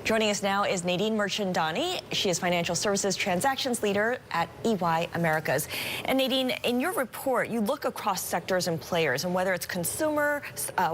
Joining us now is Nadine Mirchandani. She is Financial Services Transactions Leader at EY Americas. And Nadine, in your report, you look across sectors and players, and whether it's consumer,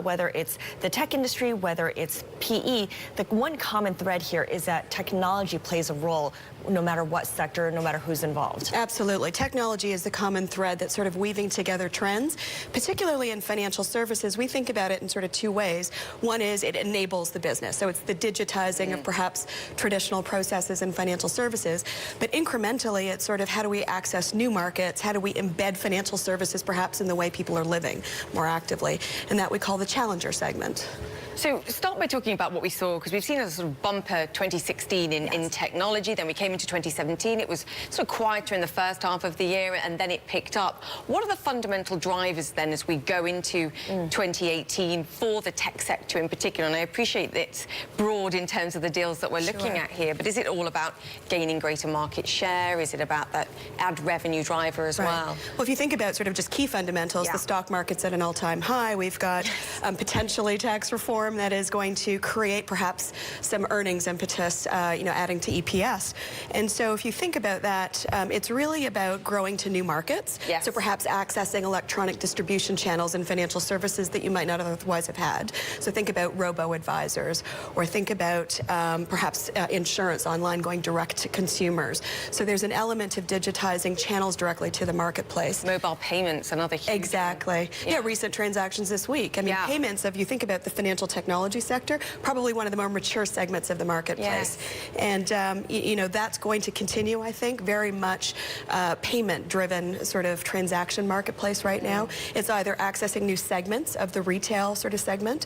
whether it's the tech industry, whether it's PE, the one common thread here is that technology plays a role no matter what sector, no matter who's involved. Absolutely. Technology is the common thread that's sort of weaving together trends. Particularly in financial services, we think about it in sort of two ways. One is it enables the business. So it's the digitizing of perhaps traditional processes in financial services. But incrementally, it's sort of how do we access new markets? How do we embed financial services perhaps in the way people are living more actively? And that we call the challenger segment. So start by talking about what we saw, because we've seen a sort of bumper 2016 in technology. Then we came into 2017. It was sort of quieter in the first half of the year, and then it picked up. What are the fundamental drivers then as we go into 2018 for the tech sector in particular? And I appreciate that it's broad in terms of the deals that we're looking at here, but is it all about gaining greater market share? Is it about that ad revenue driver as well? Well, if you think about sort of just key fundamentals, the stock market's at an all-time high. We've got potentially tax reform that is going to create perhaps some earnings impetus, adding to EPS. And so if you think about that, it's really about growing to new markets. So perhaps accessing electronic distribution channels in financial services that you might not otherwise have had. So think about robo-advisors, or think about perhaps insurance online going direct to consumers. So there's an element of digitizing channels directly to the marketplace. Mobile payments, another huge Exactly. Recent transactions this week. I mean, payments, if you think about the financial technology sector, probably one of the more mature segments of the marketplace. And, that's going to continue, I think, very much payment-driven sort of transaction marketplace right now. It's either accessing new segments of the retail sort of segment,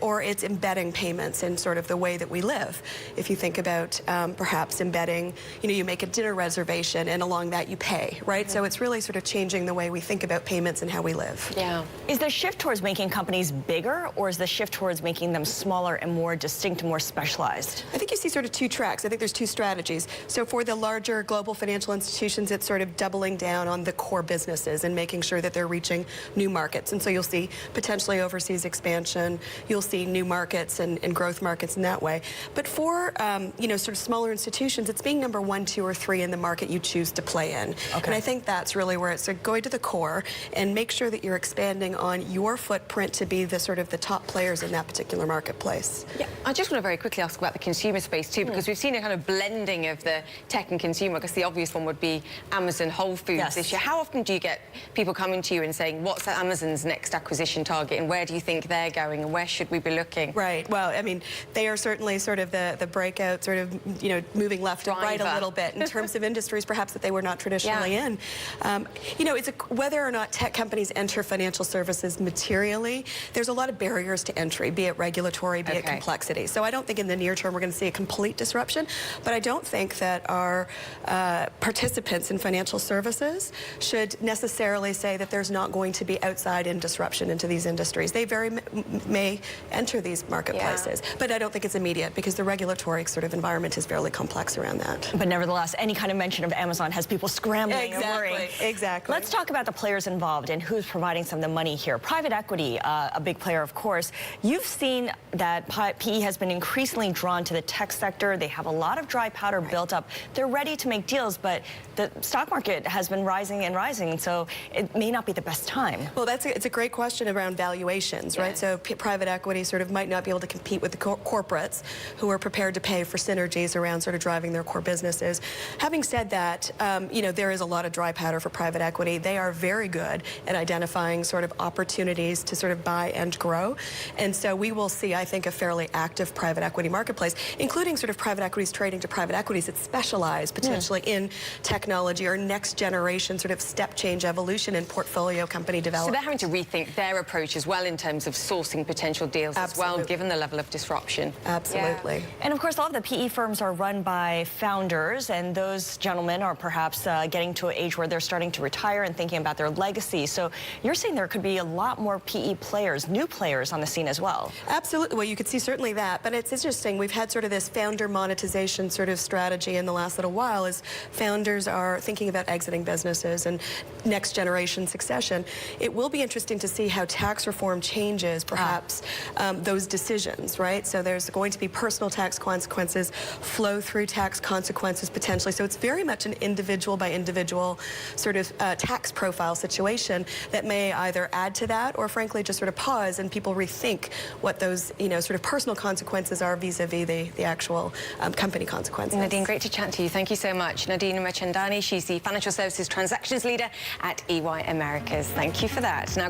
or it's embedding payments in sort of the way that we live. If you think about perhaps embedding, you make a dinner reservation, and along that you pay, right? So it's really sort of changing the way we think about payments and how we live. Is the shift towards making companies bigger, or is the shift towards making them smaller and more distinct, more specialized? I think you see sort of two tracks. I think there's two strategies. So for the larger global financial institutions, it's sort of doubling down on the core businesses and making sure that they're reaching new markets. And so you'll see potentially overseas expansion. You'll see new markets and growth markets in that way. But for, sort of smaller institutions, it's being number 1, 2, or 3 in the market you choose to play in. And I think that's really where it's going to the core and make sure that you're expanding on your footprint to be the sort of the top players in that particular marketplace. I just want to very quickly ask about the consumer space too, because we've seen a kind of blending of the tech and consumer. I guess the obvious one would be Amazon, Whole Foods this year. How often do you get people coming to you and saying, what's Amazon's next acquisition target, and where do you think they're going, and where should we be looking? Right. Well, I mean, they are certainly sort of the breakout, sort of, moving left and right a little bit in terms of industries perhaps that they were not traditionally in. It's whether or not tech companies enter financial services materially, there's a lot of barriers to entry, be it regulatory, be it complexity. So I don't think in the near term we're going to see a complete disruption, but I don't think that our participants in financial services should necessarily say that there's not going to be outside-in disruption into these industries. They very may enter these marketplaces, but I don't think it's immediate because the regulatory sort of environment is fairly complex around that. But nevertheless, any kind of mention of Amazon has people scrambling and worrying. Exactly. Let's talk about the players involved and who's providing some of the money here. Private equity, a big player, of course. You've seen that PE has been increasingly drawn to the tech sector. They have a lot of dry powder built up. They're ready to make deals, but the stock market has been rising and rising, so it may not be the best time. Well, it's a great question around valuations, right? So private equity sort of might not be able to compete with the corporates who are prepared to pay for synergies around sort of driving their core businesses. Having said that, there is a lot of dry powder for private equity. They are very good at identifying sort of opportunities to sort of buy and grow. And so we will see, I think, a fairly active private equity marketplace, including sort of private equities trading to private equities that specialize potentially in technology or next generation sort of step change evolution in portfolio company development. So they're having to rethink their approach as well in terms of sourcing potential deals as well, given the level of disruption. Absolutely. And of course, a lot of the PE firms are run by founders, and those gentlemen are perhaps getting to an age where they're starting to retire and thinking about their legacy. So you're saying there could be a lot more PE players, new players on the scene as well. well. Absolutely. Well, you could see certainly that, but it's interesting. We've had sort of this founder monetization sort of strategy in the last little while as founders are thinking about exiting businesses and next generation succession. It will be interesting to see how tax reform changes perhaps those decisions, right? So there's going to be personal tax consequences, flow through tax consequences potentially. So it's very much an individual by individual sort of tax profile situation that may either add to that or frankly just sort of pause and people rethink what those, sort of personal consequences are vis-a-vis the actual company consequences. Nadine, great to chat to you. Thank you so much. Nadine Mirchandani, she's the Financial Services Transactions Leader at EY Americas. Thank you for that. Now